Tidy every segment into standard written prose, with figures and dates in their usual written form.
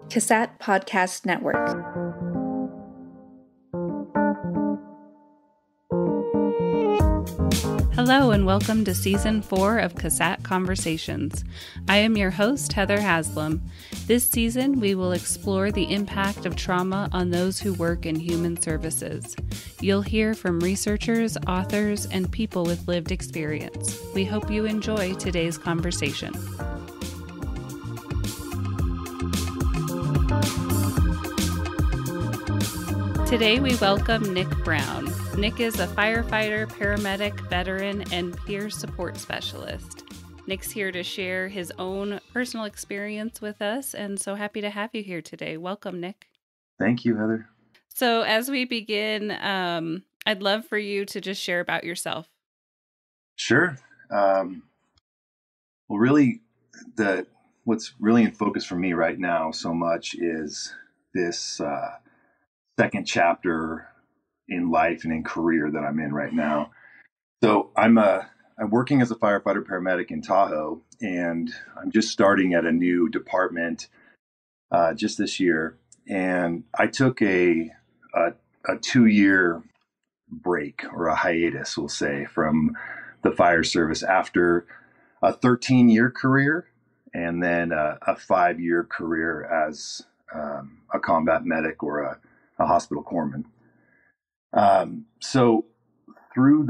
CASAT Podcast Network. Hello and welcome to Season 4 of CASAT Conversations. I am your host, Heather Haslam. This season, we will explore the impact of trauma on those who work in human services. You'll hear from researchers, authors, and people with lived experience. We hope you enjoy today's conversation. Today, we welcome Nick Brown. Nick is a firefighter, paramedic, veteran, and peer support specialist. Nick's here to share his own personal experience with us, and so happy to have you here today. Welcome, Nick. Thank you, Heather. So as we begin, I'd love for you to just share about yourself. Sure. Really, what's really in focus for me right now so much is this second chapter in life and in career that I'm in right now. So I'm working as a firefighter paramedic in Tahoe, and I'm just starting at a new department just this year. And I took a 2-year break, or a hiatus, we'll say, from the fire service after a 13-year career and then a 5-year career as a combat medic or a hospital corpsman. So through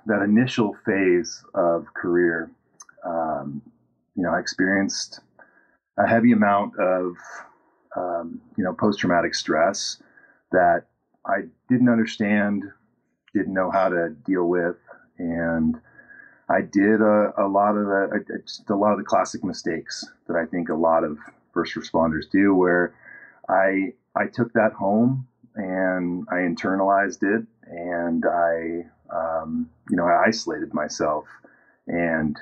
that initial phase of career, I experienced a heavy amount of, post-traumatic stress that I didn't understand, didn't know how to deal with. And I did a lot of the classic mistakes that I think a lot of first responders do, where I took that home and I internalized it, and I isolated myself and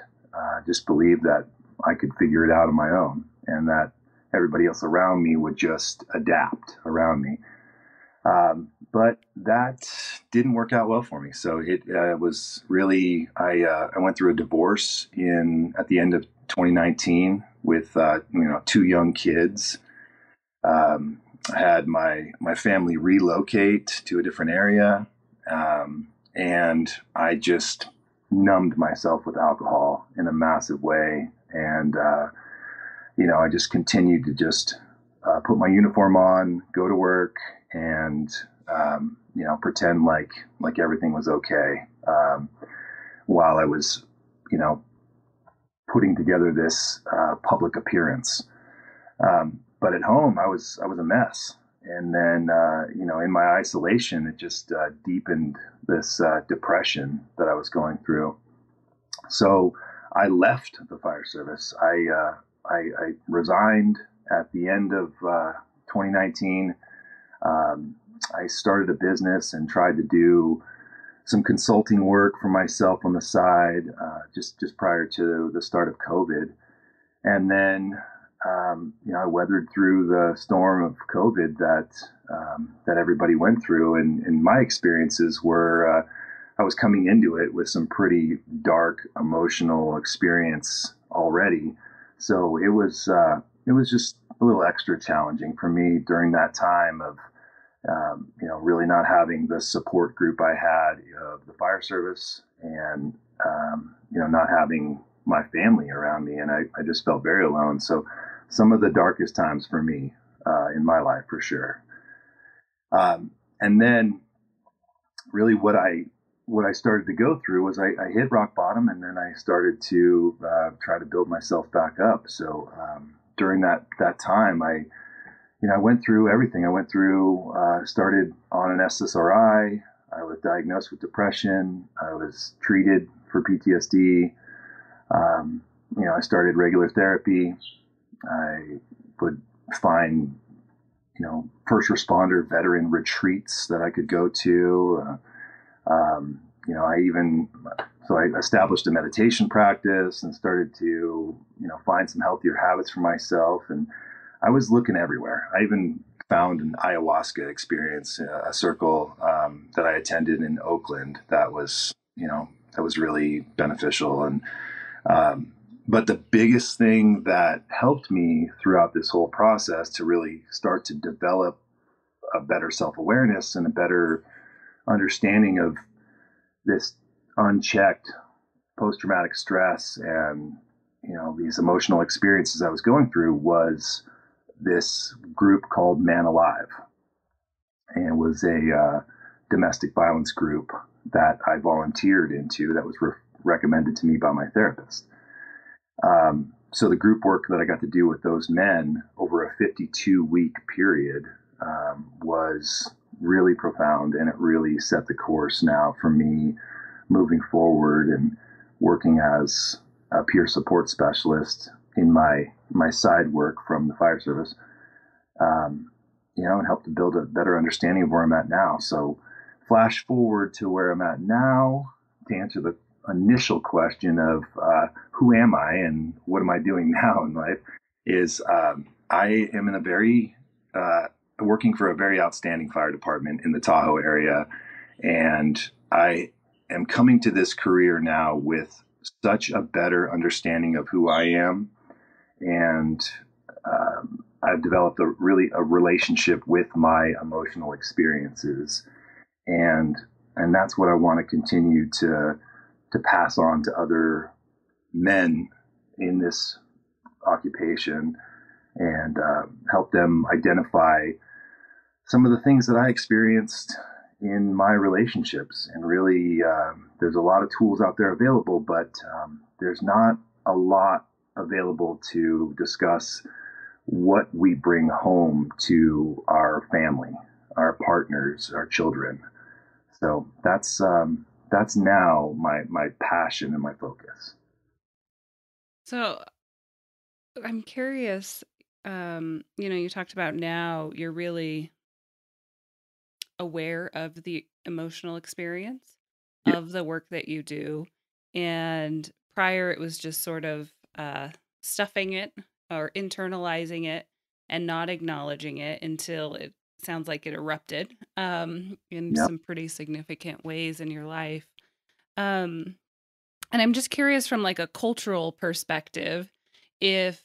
just believed that I could figure it out on my own, and that everybody else around me would just adapt around me. But that didn't work out well for me. So it was really, I went through a divorce at the end of 2019 with 2 young kids. I had my family relocate to a different area, and I just numbed myself with alcohol in a massive way. And, I just continued to just put my uniform on, go to work, and, pretend like everything was okay, while I was, putting together this public appearance. But at home, I was a mess. And then, in my isolation, it just deepened this depression that I was going through. So I left the fire service. I resigned at the end of 2019. I started a business and tried to do some consulting work for myself on the side, just prior to the start of COVID. And then, I weathered through the storm of COVID that everybody went through. And my experiences were, I was coming into it with some pretty dark emotional experience already. So it was just a little extra challenging for me during that time of, really not having the support group I had of the fire service, and, not having my family around me. And I just felt very alone. So some of the darkest times for me in my life, for sure. And then really what I started to go through was I hit rock bottom, and then I started to try to build myself back up. So during that time, I went through everything. I went through, started on an SSRI. I was diagnosed with depression. I was treated for PTSD. I started regular therapy. I would find, first responder veteran retreats that I could go to. I established a meditation practice and started to, find some healthier habits for myself. And I was looking everywhere. I even found an ayahuasca experience, a circle that I attended in Oakland that was really beneficial. And But the biggest thing that helped me throughout this whole process to really start to develop a better self-awareness and a better understanding of this unchecked post-traumatic stress and, these emotional experiences I was going through was this group called Man Alive. And it was a domestic violence group that I volunteered into that was recommended to me by my therapist. So the group work that I got to do with those men over a 52-week period was really profound, and it really set the course now for me moving forward and working as a peer support specialist in my side work from the fire service, and helped to build a better understanding of where I'm at now. So flash forward to where I'm at now to answer the initial question of who am I and what am I doing now in life is I am in a very working for a very outstanding fire department in the Tahoe area, and I am coming to this career now with such a better understanding of who I am, and I've developed a relationship with my emotional experiences, and that's what I want to continue to pass on to other men in this occupation and help them identify some of the things that I experienced in my relationships. And really, there's a lot of tools out there available, but there's not a lot available to discuss what we bring home to our family, our partners, our children. So that's now my passion and my focus. So I'm curious, you talked about now you're really aware of the emotional experience Yeah. of the work that you do. And prior, it was just sort of stuffing it or internalizing it and not acknowledging it until it sounds like it erupted in Yep. some pretty significant ways in your life. Um, and I'm just curious from like a cultural perspective, if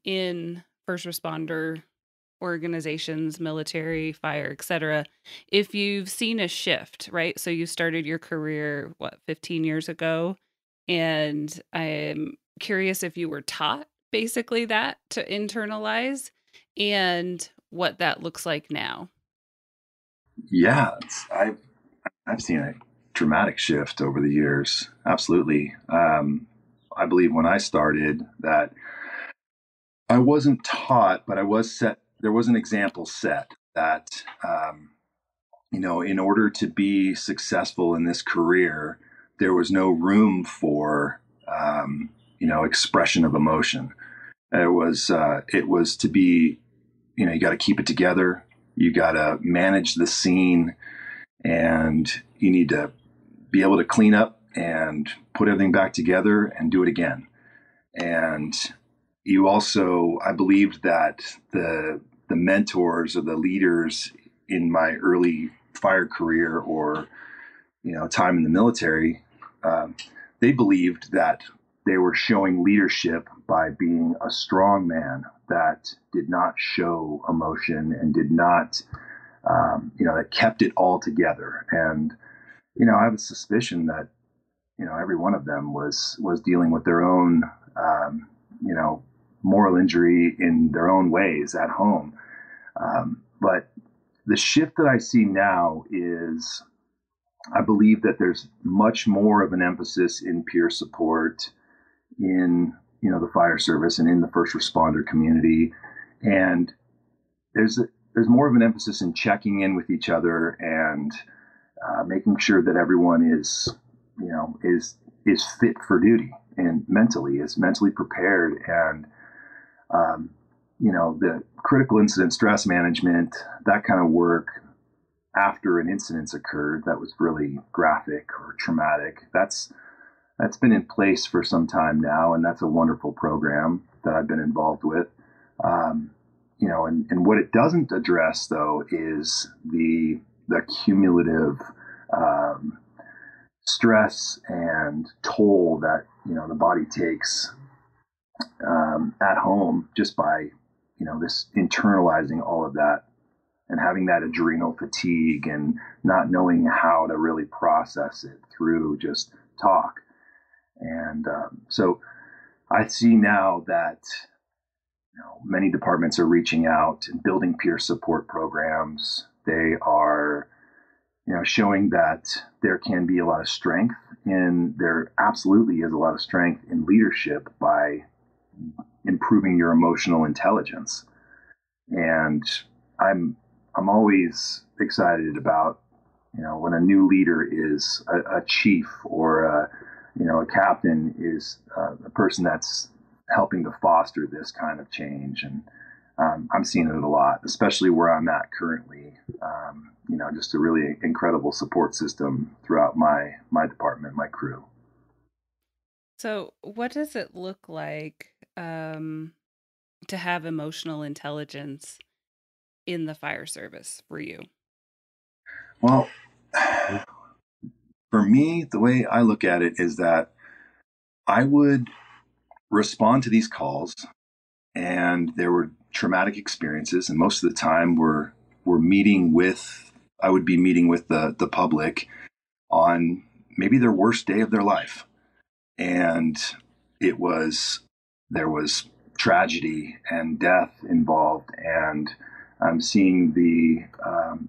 in first responder organizations, military, fire, etc., if you've seen a shift, right? So you started your career, 15 years ago? And I'm curious if you were taught basically that to internalize and what that looks like now. Yeah, I've seen a dramatic shift over the years. Absolutely. I believe when I started that I wasn't taught, but I was set. There was an example set that, in order to be successful in this career, there was no room for, expression of emotion. It was to be, you got to keep it together. You got to manage the scene, and you need to be able to clean up and put everything back together and do it again. And you also, I believed that the mentors or the leaders in my early fire career or time in the military, they believed that they were showing leadership by being a strong man that did not show emotion and did not, that kept it all together. And I have a suspicion that every one of them was dealing with their own moral injury in their own ways at home. But the shift that I see now is I believe that there's much more of an emphasis in peer support in the fire service and in the first responder community, and there's more of an emphasis in checking in with each other and making sure that everyone is fit for duty and is mentally prepared. And the critical incident stress management, that kind of work after an incident's occurred that was really graphic or traumatic, that's been in place for some time now, and that's a wonderful program that I've been involved with. And what it doesn't address though is the cumulative stress and toll that, the body takes at home just by, this internalizing all of that and having that adrenal fatigue and not knowing how to really process it through just talk. And so I see now that many departments are reaching out and building peer support programs. They are showing that there can be a lot of strength there absolutely is a lot of strength in leadership by improving your emotional intelligence. And I'm always excited about, when a new leader is a chief or a captain is a person that's helping to foster this kind of change. And I'm seeing it a lot, especially where I'm at currently. Just a really incredible support system throughout my department, my crew. So what does it look like to have emotional intelligence in the fire service for you? Well, for me, the way I look at it is that I would respond to these calls, and there were traumatic experiences, and most of the time I would be meeting with the public on maybe their worst day of their life. And there was tragedy and death involved, and I'm seeing the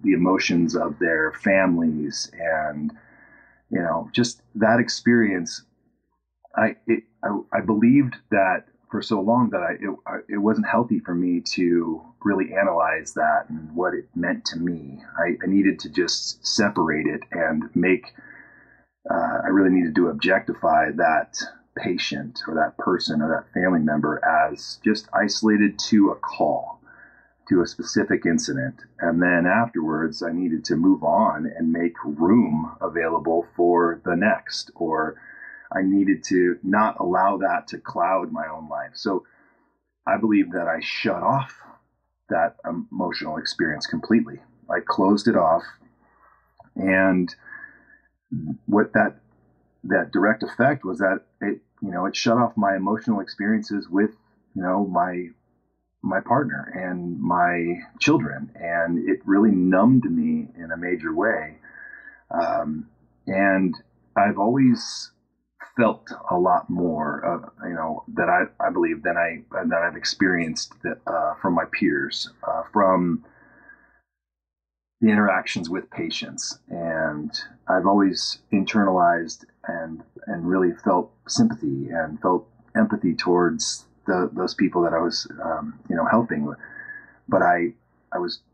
emotions of their families, and just that experience. I believed that for so long that it wasn't healthy for me to really analyze that and what it meant to me. I needed to just separate it and I really needed to objectify that patient or that person or that family member as just isolated to a call, to a specific incident. And then afterwards, I needed to move on and make room available for the next, or I needed to not allow that to cloud my own life. So I believe that I shut off that emotional experience completely. I closed it off, and what that direct effect was that it shut off my emotional experiences with my partner and my children, and it really numbed me in a major way. And I've always felt a lot more, that I believe that I've experienced from my peers, from the interactions with patients. And I've always internalized and really felt sympathy and felt empathy towards those people that I was, helping. But I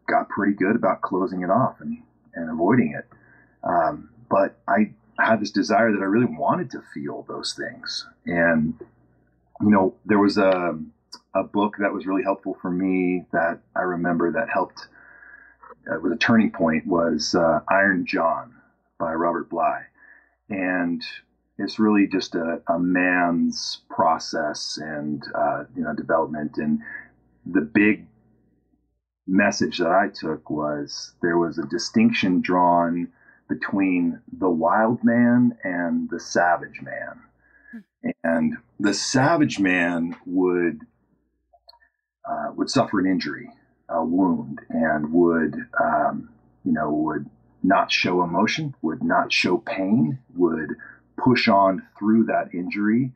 got pretty good about closing it off and avoiding it. But I had this desire that I really wanted to feel those things. And, there was a book that was really helpful for me that I remember that helped. It was a turning point, was Iron John by Robert Bly. And it's really just a man's process and, development. And the big message that I took was there was a distinction drawn between the wild man and the savage man. And the savage man would suffer an injury, a wound, and would not show emotion, would not show pain, would push on through that injury,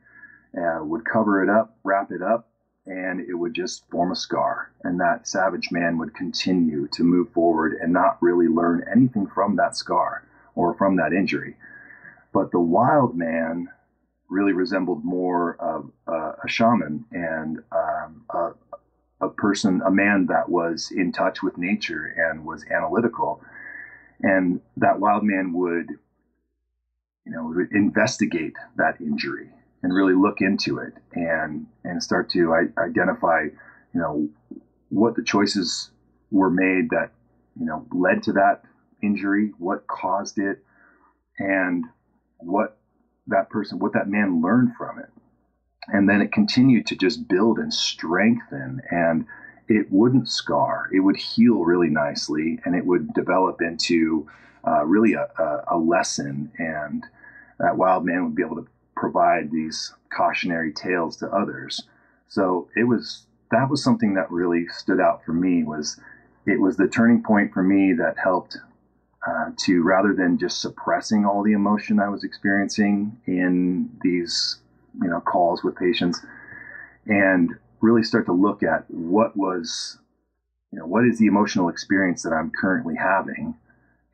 would cover it up, wrap it up, and it would just form a scar. And that savage man would continue to move forward and not really learn anything from that scar or from that injury. But the wild man really resembled more of a shaman and a man that was in touch with nature and was analytical. And that wild man would investigate that injury and really look into it and start to identify, what the choices were made that, led to that injury, what caused it, and what that man learned from it. And then it continued to just build and strengthen, and it wouldn't scar. It would heal really nicely, and it would develop into really a lesson and that wild man would be able to provide these cautionary tales to others. So that was something that really stood out for me. It was the turning point for me that helped to, rather than just suppressing all the emotion I was experiencing in these calls with patients, and really start to look at what is the emotional experience that I'm currently having,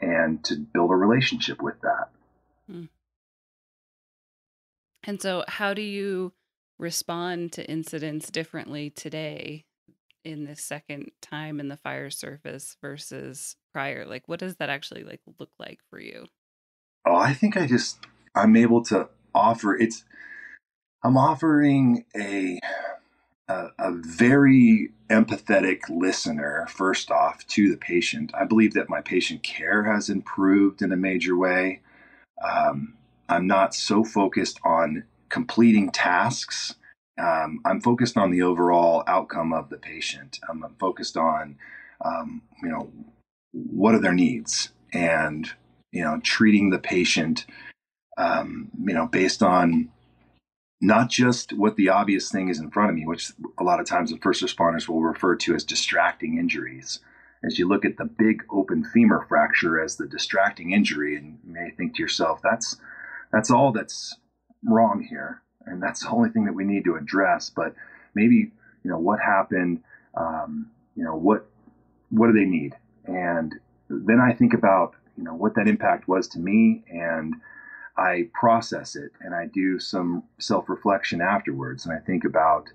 and to build a relationship with that. Hmm. And so, how do you respond to incidents differently today in this second time in the fire service versus prior? Like, what does that actually look like for you? Oh, I think I'm able to I'm offering a very empathetic listener, first off, to the patient. I believe that my patient care has improved in a major way. I'm not so focused on completing tasks. I'm focused on the overall outcome of the patient. I'm focused on, what are their needs, and, treating the patient, based on not just what the obvious thing is in front of me, which a lot of times the first responders will refer to as distracting injuries. As you look at the big open femur fracture as the distracting injury, and you may think to yourself, that's all that's wrong here, and that's the only thing that we need to address. But maybe, what happened, what do they need? And then I think about, what that impact was to me, and I process it, and I do some self-reflection afterwards. And I think about,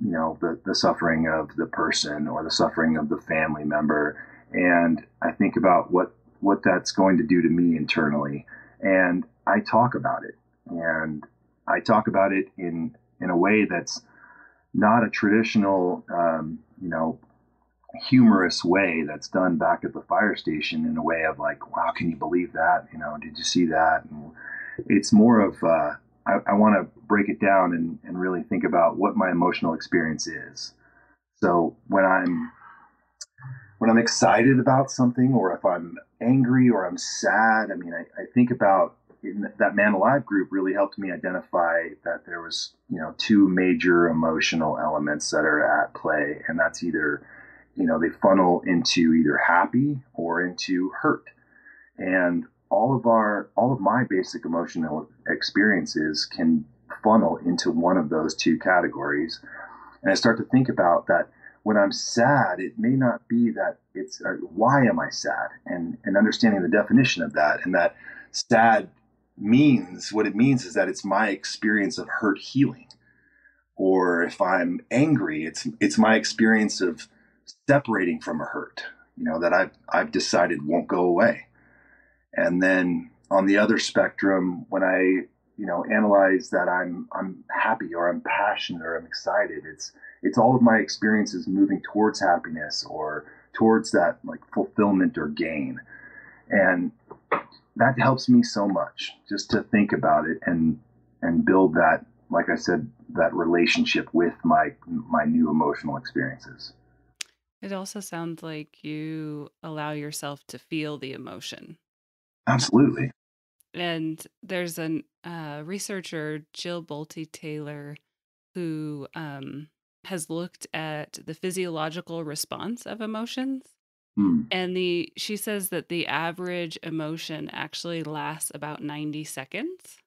the suffering of the person, or the suffering of the family member. And I think about what that's going to do to me internally. And I talk about it, and I talk about it in a way that's not a traditional, humorous way that's done back at the fire station, in a way of like, wow, can you believe that? Did you see that? And it's more of, I want to break it down and really think about what my emotional experience is. So when I'm excited about something, or if I'm angry or I'm sad, I think about, that Man Alive group really helped me identify that there was, two major emotional elements that are at play. And that's either, they funnel into either happy or into hurt. And all of my basic emotional experiences can funnel into one of those two categories. And I start to think about that. When I'm sad, it may not be that it's, why am I sad? And understanding the definition of that, and that sad means, what it means is that it's my experience of hurt healing. Or if I'm angry, it's my experience of separating from a hurt, that I've decided won't go away. And then on the other spectrum, when I, analyze that I'm happy, or I'm passionate, or I'm excited, it's all of my experiences moving towards happiness, or towards that like fulfillment or gain. And that helps me so much, just to think about it and build that, like I said, that relationship with my new emotional experiences. It also sounds like you allow yourself to feel the emotion. Absolutely. And there's a researcher, Jill Bolte Taylor, who has looked at the physiological response of emotions. And she says that the average emotion actually lasts about 90 seconds.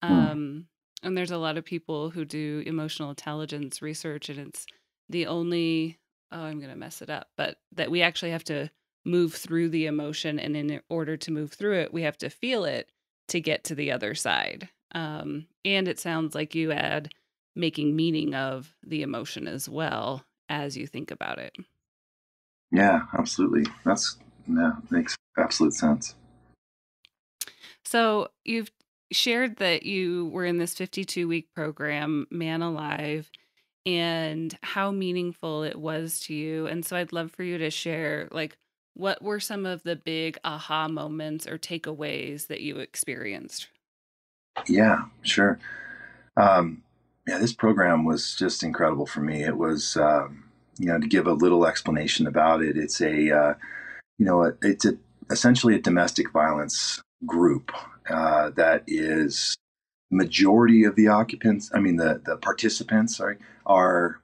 And there's a lot of people who do emotional intelligence research, and it's the only, I'm going to mess it up, but that we actually have to move through the emotion. And in order to move through it, we have to feel it to get to the other side. And it sounds like you add making meaning of the emotion as well as you think about it. Yeah, absolutely. Makes absolute sense. So you've shared that you were in this 52-week program, Man Alive, and how meaningful it was to you. And so I'd love for you to share, like, what were some of the big aha moments or takeaways that you experienced? Yeah, sure. This program was just incredible for me. It was, to give a little explanation about it, it's essentially a domestic violence group. that is majority of the the participants, sorry, are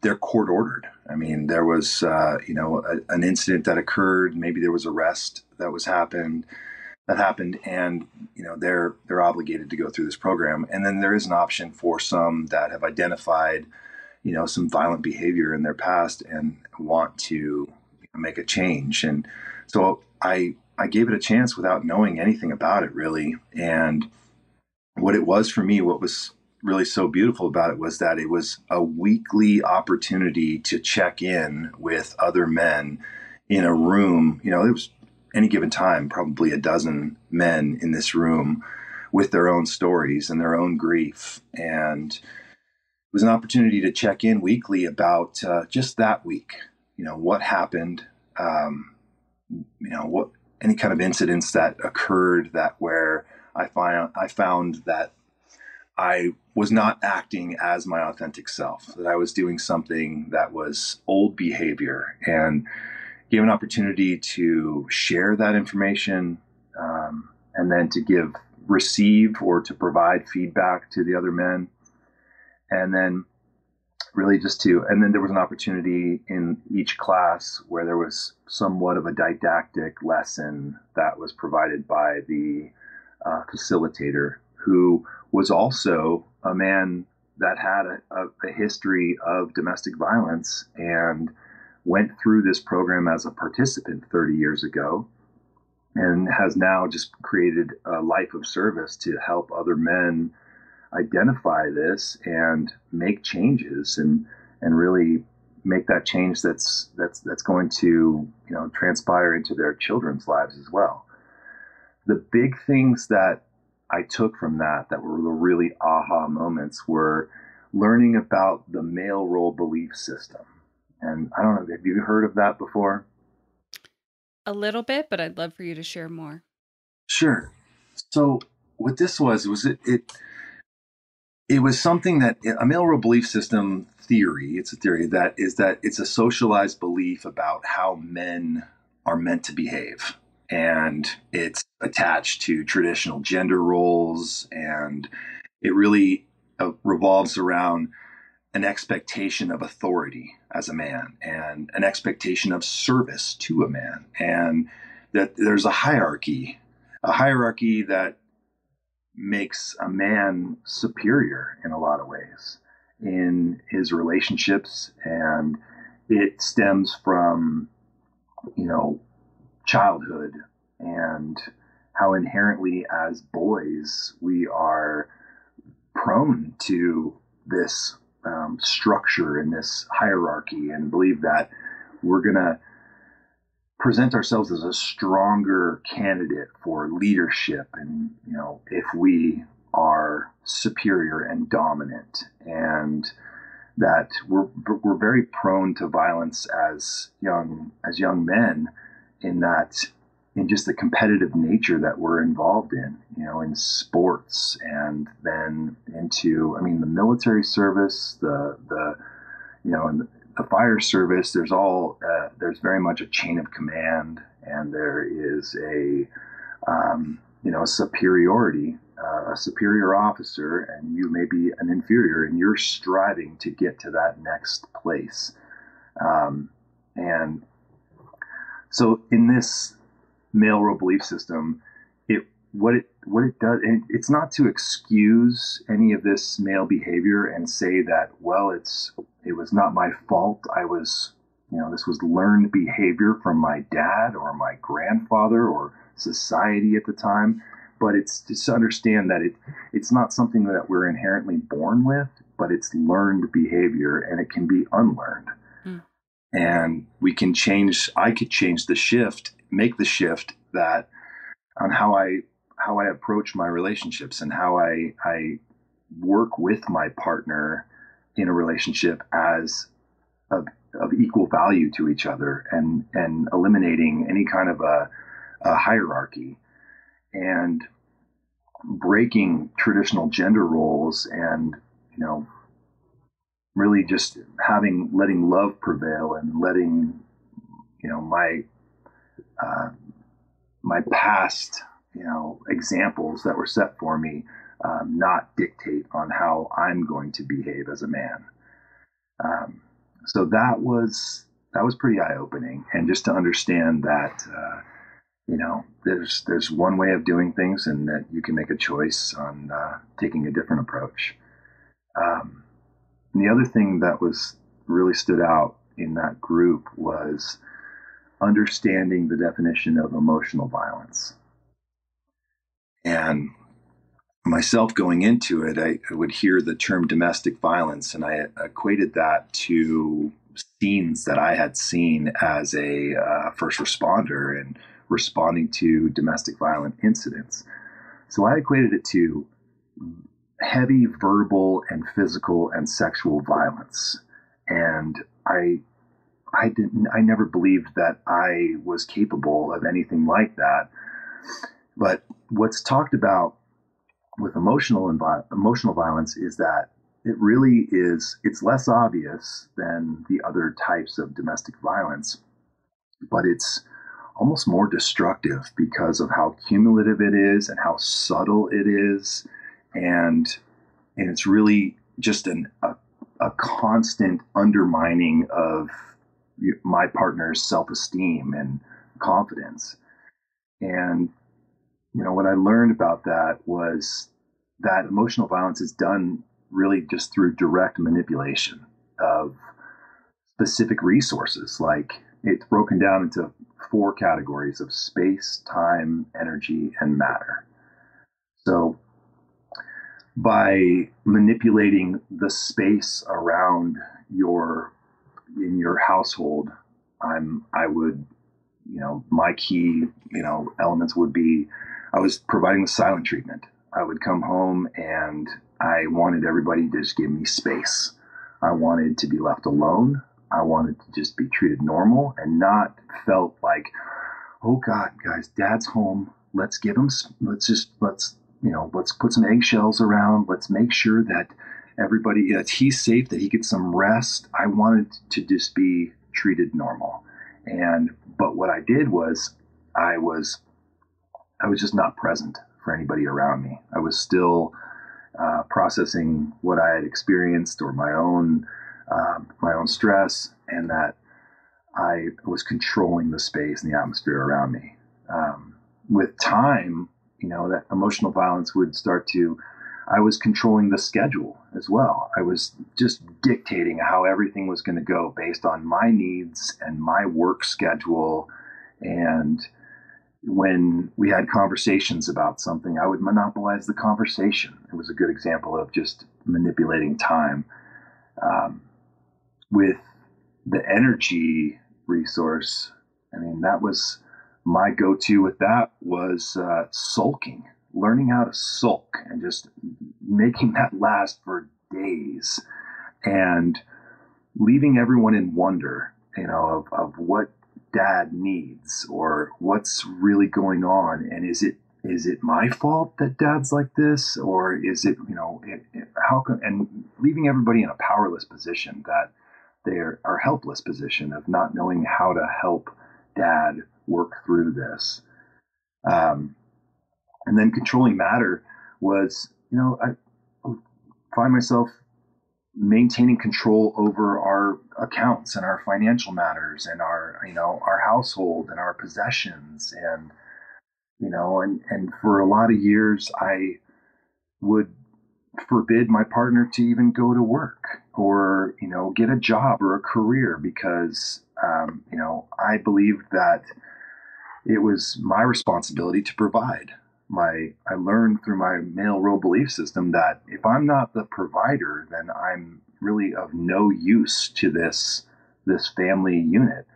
they're court ordered. I mean, there was an incident that occurred. Maybe there was arrest that happened, and they're obligated to go through this program. And then there is an option for some that have identified some violent behavior in their past and want to make a change. And so I gave it a chance without knowing anything about it really. And what it was for me, what was really so beautiful about it was that it was a weekly opportunity to check in with other men in a room. There was any given time, probably a dozen men in this room with their own stories and their own grief. And it was an opportunity to check in weekly about just that week, what happened, what any kind of incidents that occurred that where I found that I was not acting as my authentic self, that I was doing something that was old behavior, and gave an opportunity to share that information, and then to receive or to provide feedback to the other men. And then really and then there was an opportunity in each class where there was somewhat of a didactic lesson that was provided by the facilitator, who was also a man that had a history of domestic violence and went through this program as a participant 30 years ago, and has now just created a life of service to help other men identify this and make changes and really make that change that's going to transpire into their children's lives as well. The big things that I took from that were the really aha moments were learning about the male role belief system. And I don't know, have you heard of that before? A little bit, but I'd love for you to share more. Sure. So what this was it was something that a male role belief system theory, it's a theory that it's a socialized belief about how men are meant to behave. And it's attached to traditional gender roles, and it really revolves around an expectation of authority as a man and an expectation of service to a man, and that there's a hierarchy that makes a man superior in a lot of ways in his relationships. And it stems from, childhood, and how inherently as boys we are prone to this structure and this hierarchy, and believe that we're going to present ourselves as a stronger candidate for leadership, and if we are superior and dominant, and that we're very prone to violence as young men, in just the competitive nature that we're involved in in sports, and then into the military service, and the fire service. There's very much a chain of command, and there is a superiority, a superior officer, and you may be an inferior, and you're striving to get to that next place. And so in this male role belief system, what it does, and it's not to excuse any of this male behavior and say that, well, it was not my fault. This was learned behavior from my dad or my grandfather or society at the time. But it's just to understand that it's not something that we're inherently born with, but it's learned behavior, and it can be unlearned. And I could change make the shift that on how I approach my relationships and how I work with my partner in a relationship as of equal value to each other, and eliminating any kind of a hierarchy, and breaking traditional gender roles, and really just letting love prevail, and letting my past examples that were set for me, not dictate on how I'm going to behave as a man. So that was pretty eye-opening, and just to understand that there's one way of doing things, and that you can make a choice on taking a different approach. And the other thing that was really stood out in that group was understanding the definition of emotional violence. And myself going into it, I would hear the term domestic violence, and I equated that to scenes that I had seen as a first responder and responding to domestic violent incidents. So I equated it to heavy verbal and physical and sexual violence. And I never believed that I was capable of anything like that. But what's talked about with emotional violence is that it's less obvious than the other types of domestic violence, but it's almost more destructive because of how cumulative it is and how subtle it is. And it's really just a constant undermining of my partner's self-esteem and confidence. And, what I learned about that was that emotional violence is done really just through direct manipulation of specific resources. Like, it's broken down into 4 categories of space, time, energy, and matter. So by manipulating the space around in your household, I would, my key, elements would be, I was providing the silent treatment. I would come home and I wanted everybody to just give me space. I wanted to be left alone. I wanted to just be treated normal and not felt like, oh God, guys, Dad's home. Let's put some eggshells around. Let's make sure that that he's safe, that he gets some rest. I wanted to just be treated normal. But what I did was I was just not present for anybody around me. I was still processing what I had experienced, or my own stress, and that I was controlling the space and the atmosphere around me. With time, that emotional violence would start to, I was controlling the schedule as well. I was just dictating how everything was going to go based on my needs and my work schedule. And when we had conversations about something, I would monopolize the conversation. It was a good example of just manipulating time. With the energy resource, that was my go-to with that was sulking, learning how to sulk and just making that last for days and leaving everyone in wonder, of what Dad needs or what's really going on. And is it my fault that Dad's like this? Or is it, how come, and leaving everybody in a powerless position, that they're a helpless position of not knowing how to help Dad work through this. And then controlling matter was, I find myself maintaining control over our accounts and our financial matters and our household and our possessions. And, and for a lot of years, I would forbid my partner to even go to work or, get a job or a career because, I believed that it was my responsibility to provide. I learned through my male role belief system that if I'm not the provider, then I'm really of no use to this family unit.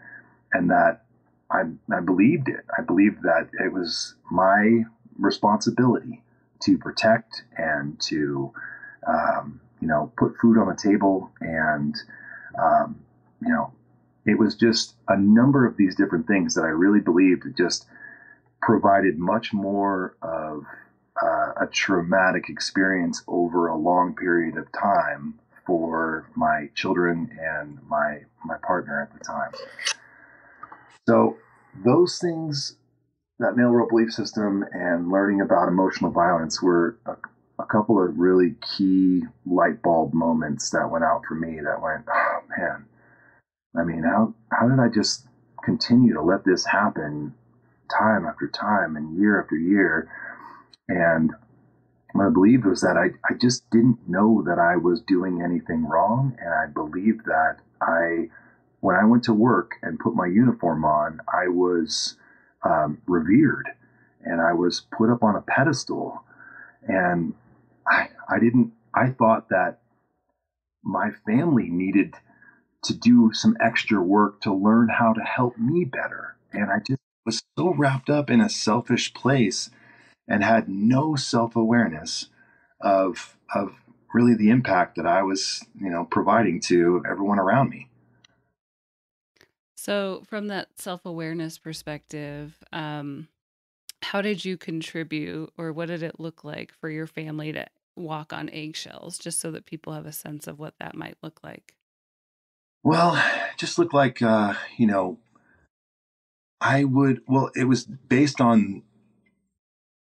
And that I believed it. I believed that it was my responsibility to protect and to, put food on the table. And, it was just a number of these different things that I really believed just provided much more of a traumatic experience over a long period of time for my children and my partner at the time. So those things that male role belief system and learning about emotional violence were a couple of really key light bulb moments that went out for me that went, oh man, I mean, how did I just continue to let this happen time after time and year after year? And what I believed was that I just didn't know that I was doing anything wrong. And I believed that when I went to work and put my uniform on, I was revered and I was put up on a pedestal. And I thought that my family needed to do some extra work to learn how to help me better. And I just was so wrapped up in a selfish place and had no self-awareness of really the impact that I was, providing to everyone around me. So, from that self awareness perspective, how did you contribute, or what did it look like for your family to walk on eggshells, just so that people have a sense of what that might look like? Well, it just looked like, it was based on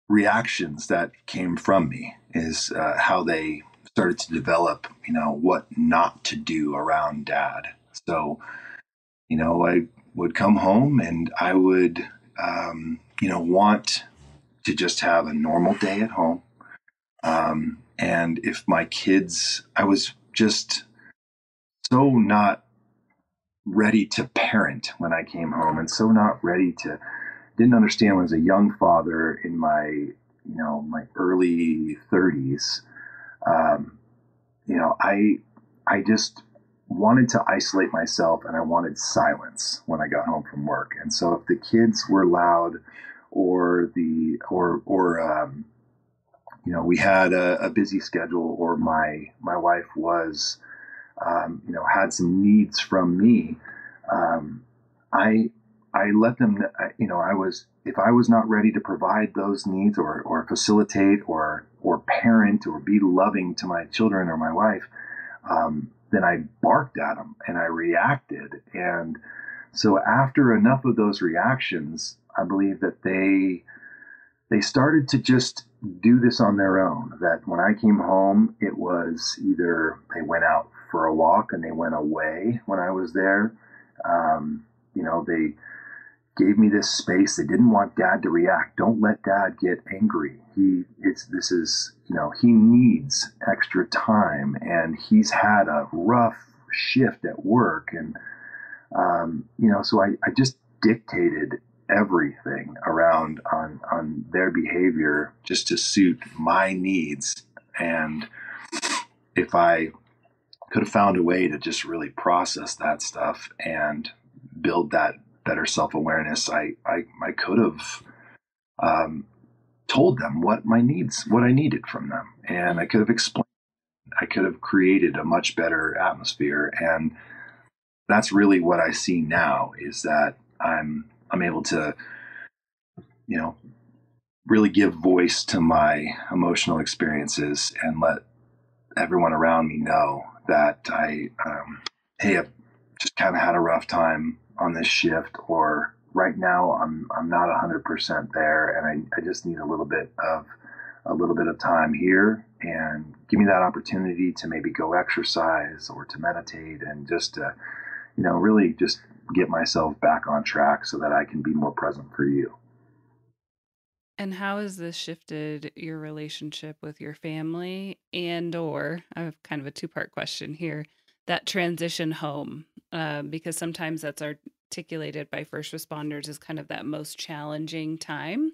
reactions that came from me, is how they started to develop, what not to do around dad. So, I would come home and I would, want to just have a normal day at home. And if my kids, I was just so not ready to parent when I came home and so not ready to, didn't understand when I was a young father in my early 30s. Um, I just wanted to isolate myself and I wanted silence when I got home from work. And so if the kids were loud or we had a busy schedule, or my wife was, had some needs from me, um, I I let them, if I was not ready to provide those needs or facilitate or parent or be loving to my children or my wife, then I barked at them and I reacted. And so after enough of those reactions, I believe that they started to just do this on their own. That when I came home, it was either they went out for a walk and they went away when I was there. They gave me this space. They didn't want dad to react. Don't let dad get angry. He needs extra time and he's had a rough shift at work. And, so I just dictated everything around on their behavior just to suit my needs. And if I could have found a way to just really process that stuff and build that better self-awareness, I could have told them what I needed from them. And I could have explained, I could have created a much better atmosphere. And that's really what I see now, is that I'm able to, really give voice to my emotional experiences and let everyone around me know that hey, I've just kind of had a rough time on this shift, or right now I'm not 100% there, and I just need a little bit of time here, and give me that opportunity to maybe go exercise or to meditate and just to, really just get myself back on track so that I can be more present for you. And how has this shifted your relationship with your family, and or I have kind of a two-part question here, that transition home? Because sometimes that's articulated by first responders as kind of that most challenging time,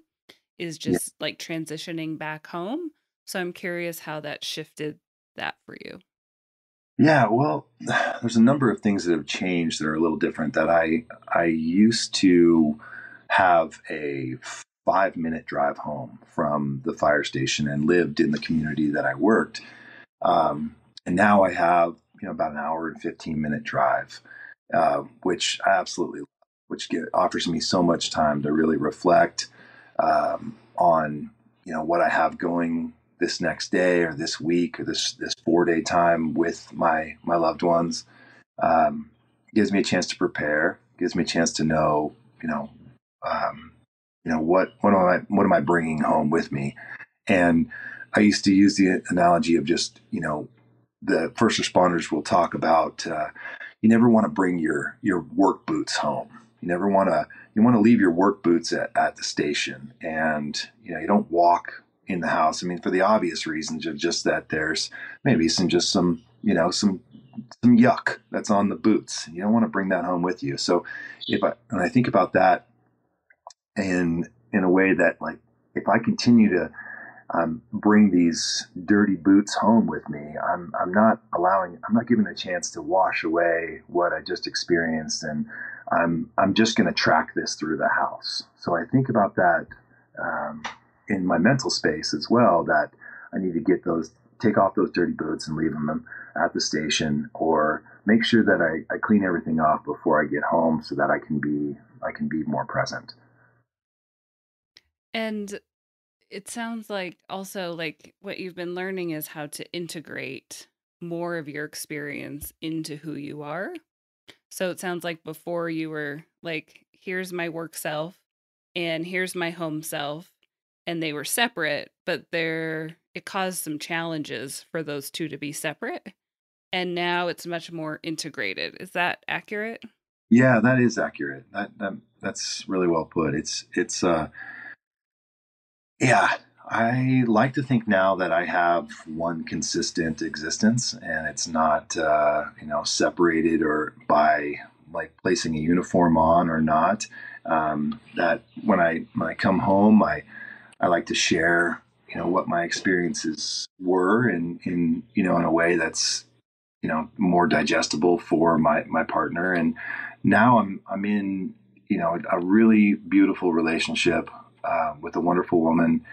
is Yeah. just like transitioning back home. So I'm curious how that shifted that for you. Yeah, well, there's a number of things that have changed that are a little different. That I used to have a 5-minute drive home from the fire station and lived in the community that I worked. And now I have, about an hour and 15-minute drive, which I absolutely love, which offers me so much time to really reflect on, what I have going this next day or this week or this 4-day time with my loved ones. Gives me a chance to prepare, gives me a chance to know, um, what am I bringing home with me? And I used to use the analogy of just, the first responders will talk about, you never want to bring your work boots home. You want to leave your work boots at the station, and, you don't walk in the house. I mean, for the obvious reasons of just that there's maybe some yuck that's on the boots. You don't want to bring that home with you. So when I think about that in a way that, like, if I continue to bring these dirty boots home with me, I'm not giving a chance to wash away what I just experienced, and I'm just going to track this through the house. So I think about that in my mental space as well, that I need to take off those dirty boots and leave them at the station, or make sure that I clean everything off before I get home so that I can be more present. And it sounds like also like what you've been learning is how to integrate more of your experience into who you are. So it sounds like before you were like, here's my work self and here's my home self, and they were separate, but it caused some challenges for those two to be separate. And now it's much more integrated. Is that accurate? Yeah, that is accurate. That's really well put. Yeah, I like to think now that I have one consistent existence, and it's not, separated or by, like, placing a uniform on or not. That when I come home, I like to share, what my experiences were, in a way that's, more digestible for my partner. And now I'm in, a really beautiful relationship with a wonderful woman.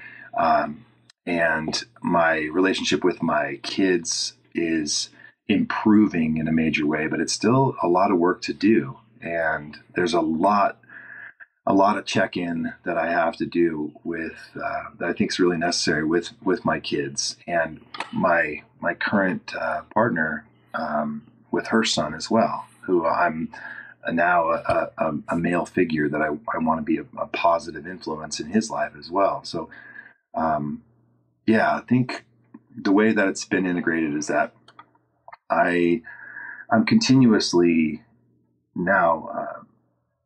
And my relationship with my kids is improving in a major way, but it's still a lot of work to do. And there's a lot of check-in that I have to do with that I think is really necessary with my kids and my current partner, with her son as well, who I'm now a male figure that I want to be a positive influence in his life as well. So, yeah, I think the way that it's been integrated is that I'm continuously now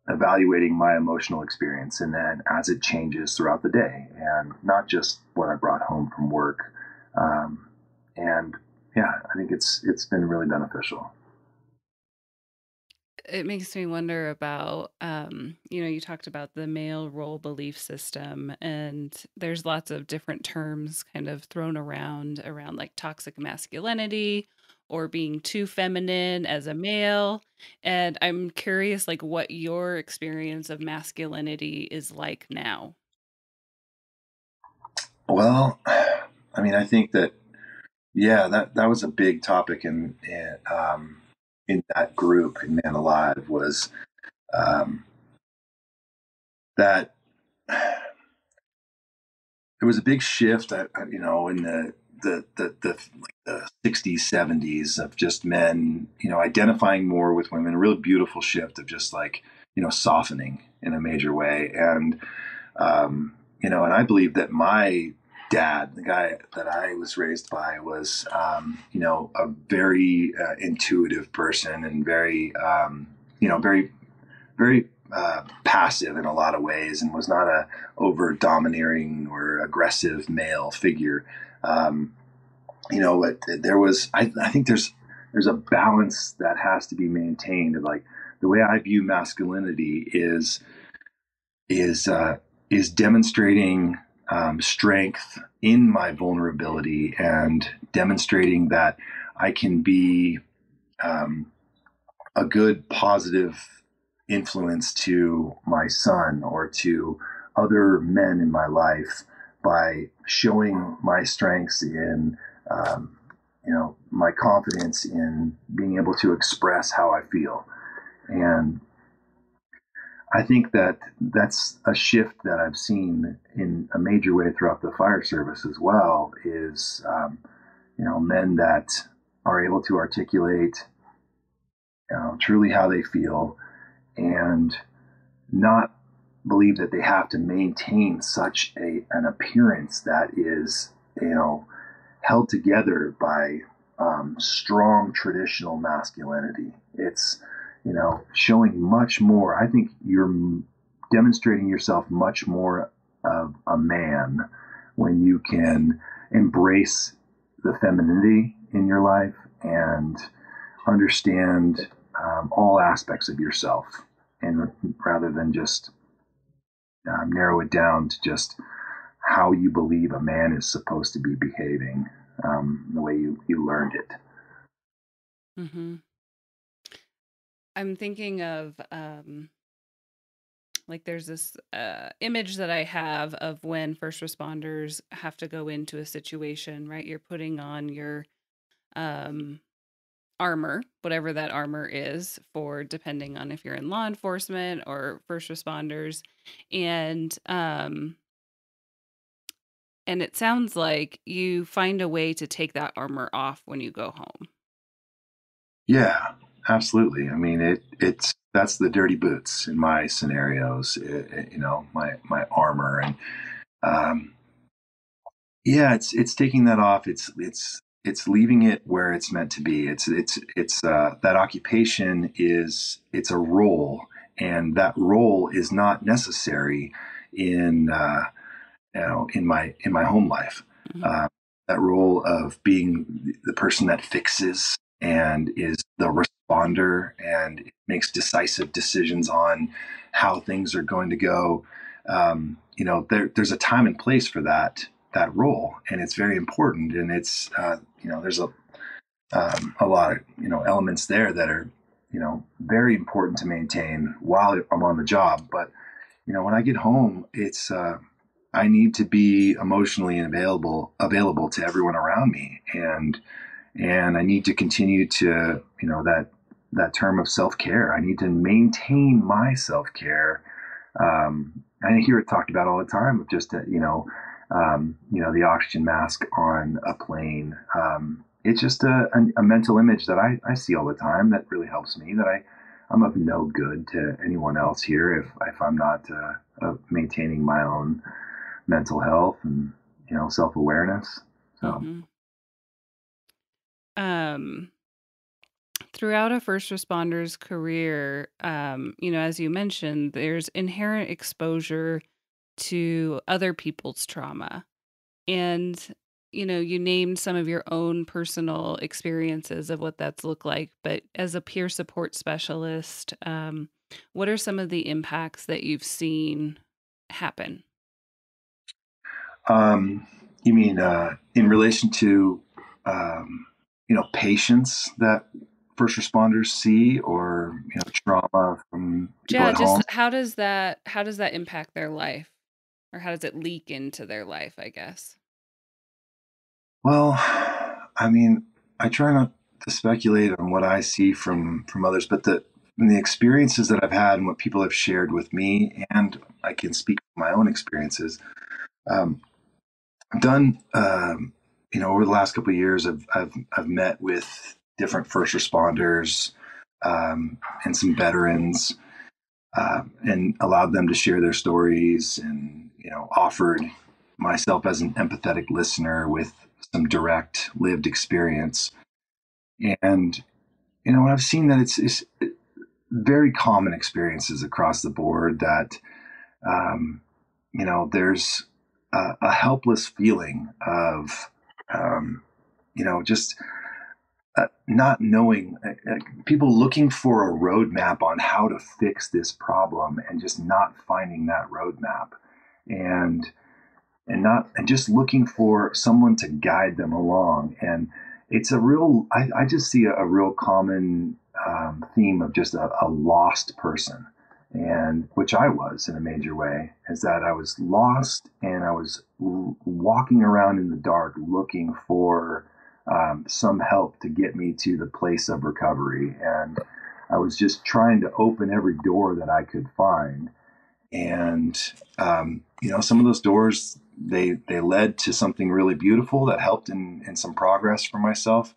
evaluating my emotional experience, and then as it changes throughout the day, and not just what I brought home from work. And yeah, I think it's been really beneficial. It makes me wonder about, you talked about the male role belief system, and there's lots of different terms kind of thrown around like toxic masculinity or being too feminine as a male. And I'm curious, like, what your experience of masculinity is like now. Well, I mean, I think that, yeah, that was a big topic in that group in Man Alive, was um, that there was a big shift, in the 60s, 70s, of just men, identifying more with women, a real beautiful shift of just, like, softening in a major way. And I believe that my dad, the guy that I was raised by, was, a very intuitive person, and very, very, very passive in a lot of ways, and was not a over domineering or aggressive male figure. Um, but I think there's a balance that has to be maintained. Of, like, the way I view masculinity is uh, is demonstrating strength in my vulnerability, and demonstrating that I can be um, a good positive influence to my son or to other men in my life by showing my strengths in, my confidence in being able to express how I feel. And I think that that's a shift that I've seen in a major way throughout the fire service as well, is, men that are able to articulate, truly how they feel, and not believe that they have to maintain such an appearance that is, held together by strong traditional masculinity. It's, showing much more. I think you're demonstrating yourself much more of a man when you can embrace the femininity in your life and understand all aspects of yourself, and rather than just narrow it down to just how you believe a man is supposed to be behaving, the way you learned it. Mm-hmm. I'm thinking of like there's this image that I have of when first responders have to go into a situation, right? You're putting on your armor, whatever that armor is, for depending on if you're in law enforcement or first responders. And it sounds like you find a way to take that armor off when you go home. Yeah, absolutely. I mean, it's that's the dirty boots in my scenarios. My armor, and um, yeah, it's taking that off. It's leaving it where it's meant to be. It's that occupation it's a role, and that role is not necessary in in my home life. Mm-hmm. That role of being the person that fixes and is the responder and makes decisive decisions on how things are going to go. There's a time and place for that role, and it's very important. And it's there's a lot of elements there that are very important to maintain while I'm on the job. But when I get home, it's I need to be emotionally available to everyone around me, and I need to continue to that term of self-care. I need to maintain my self-care. I hear it talked about all the time of just the oxygen mask on a plane. It's just a mental image that I see all the time that really helps me. That I'm of no good to anyone else here if I'm not maintaining my own mental health and self-awareness. So Mm-hmm. Throughout a first responder's career, as you mentioned, there's inherent exposure to other people's trauma. And, you named some of your own personal experiences of what that's looked like. But as a peer support specialist, what are some of the impacts that you've seen happen? you mean in relation to patients that first responders see, or trauma from people Yeah, at home? just how does that impact their life? Or how does it leak into their life, I guess? Well, I mean, I try not to speculate on what I see from others, but the experiences that I've had and what people have shared with me, and I can speak to my own experiences. Um, I've done, over the last couple of years, I've met with different first responders and some veterans, and allowed them to share their stories, and offered myself as an empathetic listener with some direct lived experience. And what I've seen, that it's very common experiences across the board, that there's a helpless feeling of just not knowing, people looking for a roadmap on how to fix this problem, and just not finding that roadmap, and and just looking for someone to guide them along. And it's I just see a real common theme of just a lost person, and which I was in a major way, is that I was lost, and I was walking around in the dark looking for some help to get me to the place of recovery. And I was just trying to open every door that I could find. And, some of those doors, they led to something really beautiful that helped in some progress for myself.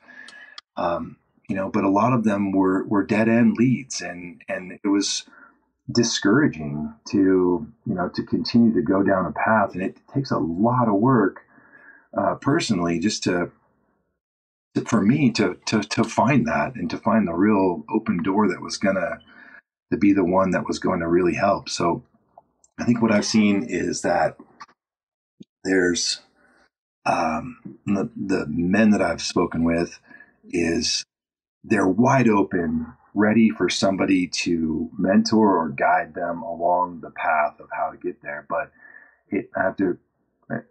But a lot of them were dead end leads. And it was discouraging to, to continue to go down a path. And it takes a lot of work, personally, just for me to find that, and to find the real open door that was gonna to be the one that was going to really help. So I think what I've seen is that there's, the men that I've spoken with, is they're wide open, ready for somebody to mentor or guide them along the path of how to get there. But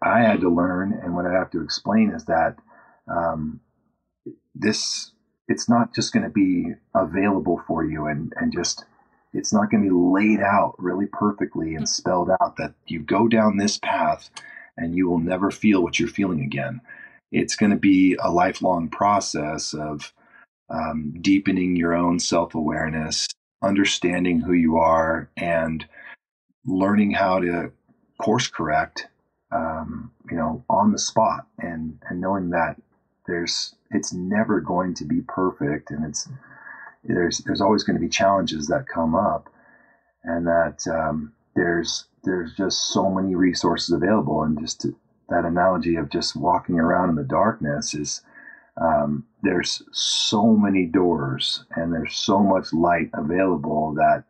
I had to learn, and what I have to explain is that, um, it's not just going to be available for you, and just, it's not going to be laid out really perfectly and spelled out that you go down this path and you will never feel what you're feeling again. It's going to be a lifelong process of, deepening your own self-awareness, understanding who you are, and learning how to course correct, on the spot, and knowing that it's never going to be perfect, and there's always going to be challenges that come up, and that, there's just so many resources available. And that analogy of just walking around in the darkness is, there's so many doors and there's so much light available, that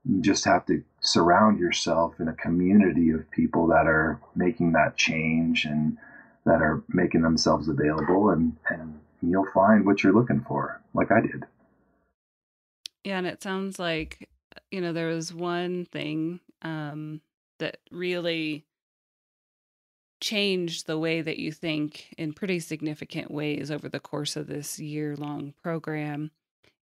you just have to surround yourself in a community of people that are making that change, and that are making themselves available, and you'll find what you're looking for, like I did. Yeah, and it sounds like, there was one thing that really changed the way that you think in pretty significant ways over the course of this year-long program,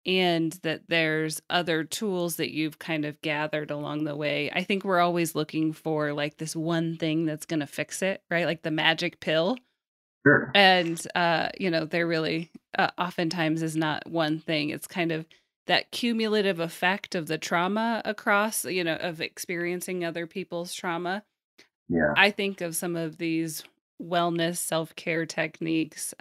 and that there's other tools that you've kind of gathered along the way. I think we're always looking for like this one thing that's going to fix it, right? Like the magic pill. Sure. And, there really oftentimes is not one thing. It's kind of that cumulative effect of the trauma across, of experiencing other people's trauma. Yeah. I think of some of these wellness self-care techniques,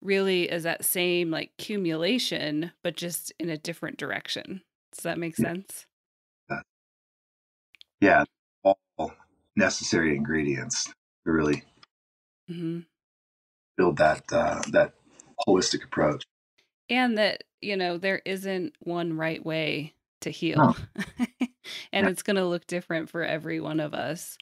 really as that same like cumulation, but just in a different direction. Does that make Yeah. sense? Yeah. All necessary ingredients to really Hmm. build that holistic approach. And that, there isn't one right way to heal. No. And Yeah. it's going to look different for every one of us.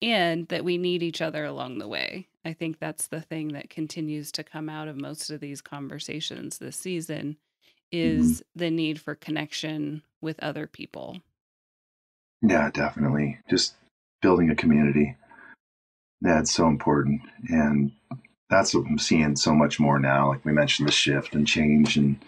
And that we need each other along the way. I think that's the thing that continues to come out of most of these conversations this season, Mhm. is the need for connection with other people. Yeah, definitely. Just building a community. That's so important. And that's what I'm seeing so much more now. Like we mentioned, the shift and change, and,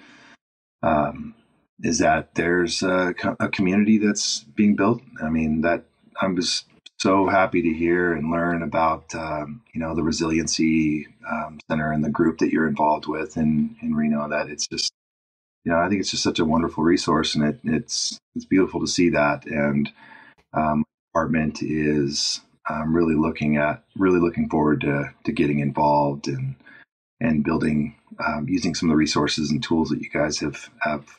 um, is that there's a community that's being built. I mean, that I was so happy to hear and learn about, the resiliency, center, and the group that you're involved with in Reno. That it's just, I think it's just such a wonderful resource, and it's beautiful to see that. And, department is, really looking forward to getting involved, and building, using some of the resources and tools that you guys have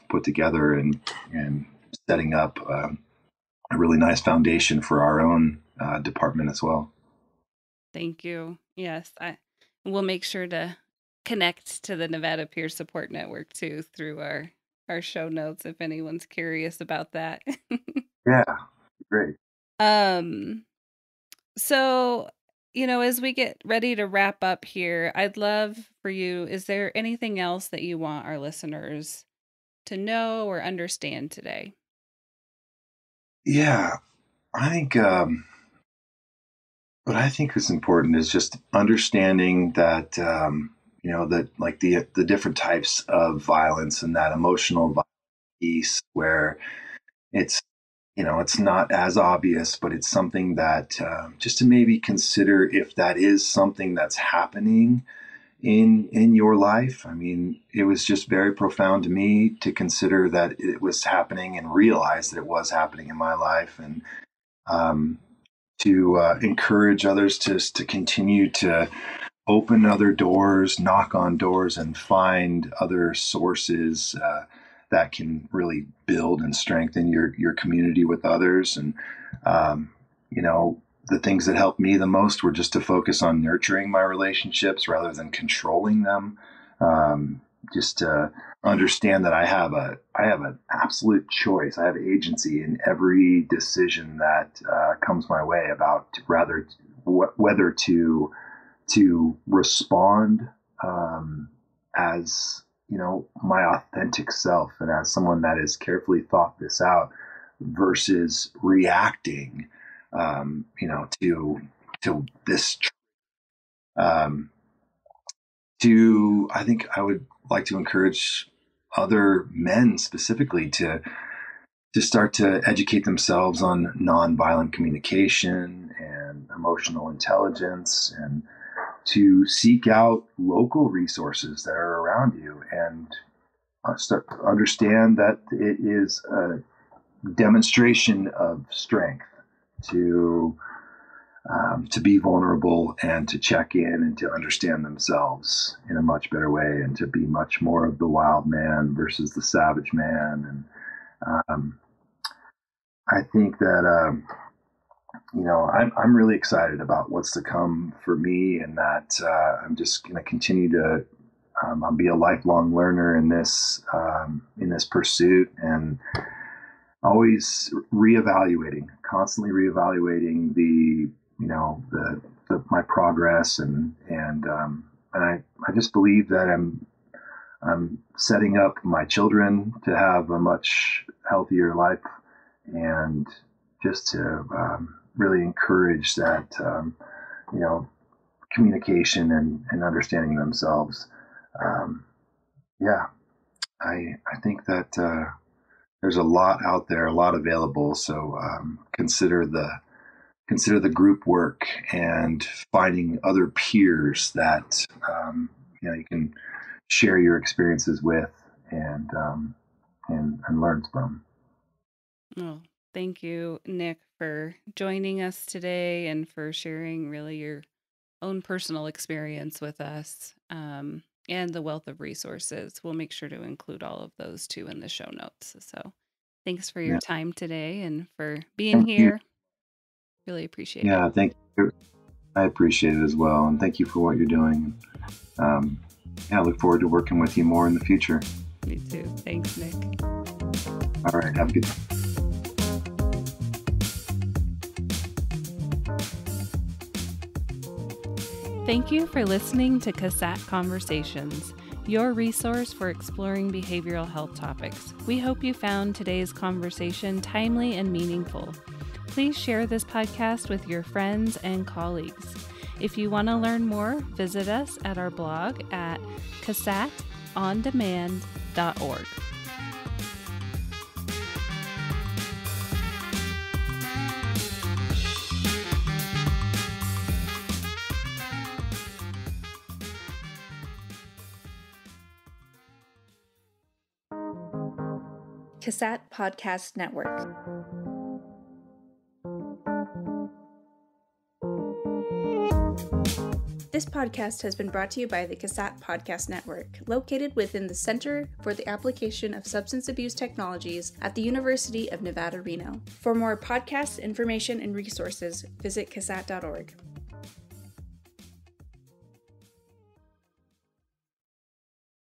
put together, and setting up, a really nice foundation for our own, department as well. Thank you. Yes, we'll make sure to connect to the Nevada Peer Support Network too through our show notes if anyone's curious about that. Yeah, great. um So, as we get ready to wrap up here, I'd love for you, is there anything else that you want our listeners to know or understand today? Yeah, I think, what I think is important is just understanding that, that, like, the different types of violence, and that emotional piece where it's, it's not as obvious, but it's something that, just to maybe consider if that is something that's happening in your life. I mean, it was just very profound to me to consider that it was happening, and realize that it was happening in my life, and, um, to, encourage others to continue to open other doors, knock on doors, and find other sources, that can really build and strengthen your community with others. And, the things that helped me the most were just to focus on nurturing my relationships rather than controlling them. Just to understand that I have an absolute choice. I have agency in every decision that comes my way about whether to respond as my authentic self and as someone that has carefully thought this out versus reacting to this. I think I would like to encourage other men specifically to start to educate themselves on nonviolent communication and emotional intelligence, and to seek out local resources that are around you, and start to understand that it is a demonstration of strength to be vulnerable and to check in and to understand themselves in a much better way, and to be much more of the wild man versus the savage man. And I think that I'm really excited about what's to come for me, and that I'm just going to continue to I'll be a lifelong learner in this pursuit, and always constantly reevaluating my progress, and I just believe that I'm setting up my children to have a much healthier life, and just to really encourage that communication and understanding themselves. I think that there's a lot out there, a lot available. So consider the group work and finding other peers that you can share your experiences with and learn from. Oh, thank you, Nick, for joining us today and for sharing really your own personal experience with us, and the wealth of resources. We'll make sure to include all of those too in the show notes. So thanks for your time today and for being Thank here. you. Really appreciate it. Yeah, thank you. I appreciate it as well. And thank you for what you're doing. I look forward to working with you more in the future. Me too. Thanks, Nick. All right. Have a good day. Thank you for listening to CASAT Conversations, your resource for exploring behavioral health topics. We hope you found today's conversation timely and meaningful. Please share this podcast with your friends and colleagues. If you want to learn more, visit us at our blog at CASATOnDemand.org. CASAT Podcast Network. This podcast has been brought to you by the CASAT Podcast Network, located within the Center for the Application of Substance Abuse Technologies at the University of Nevada, Reno. For more podcasts, information, and resources, visit CASAT.org.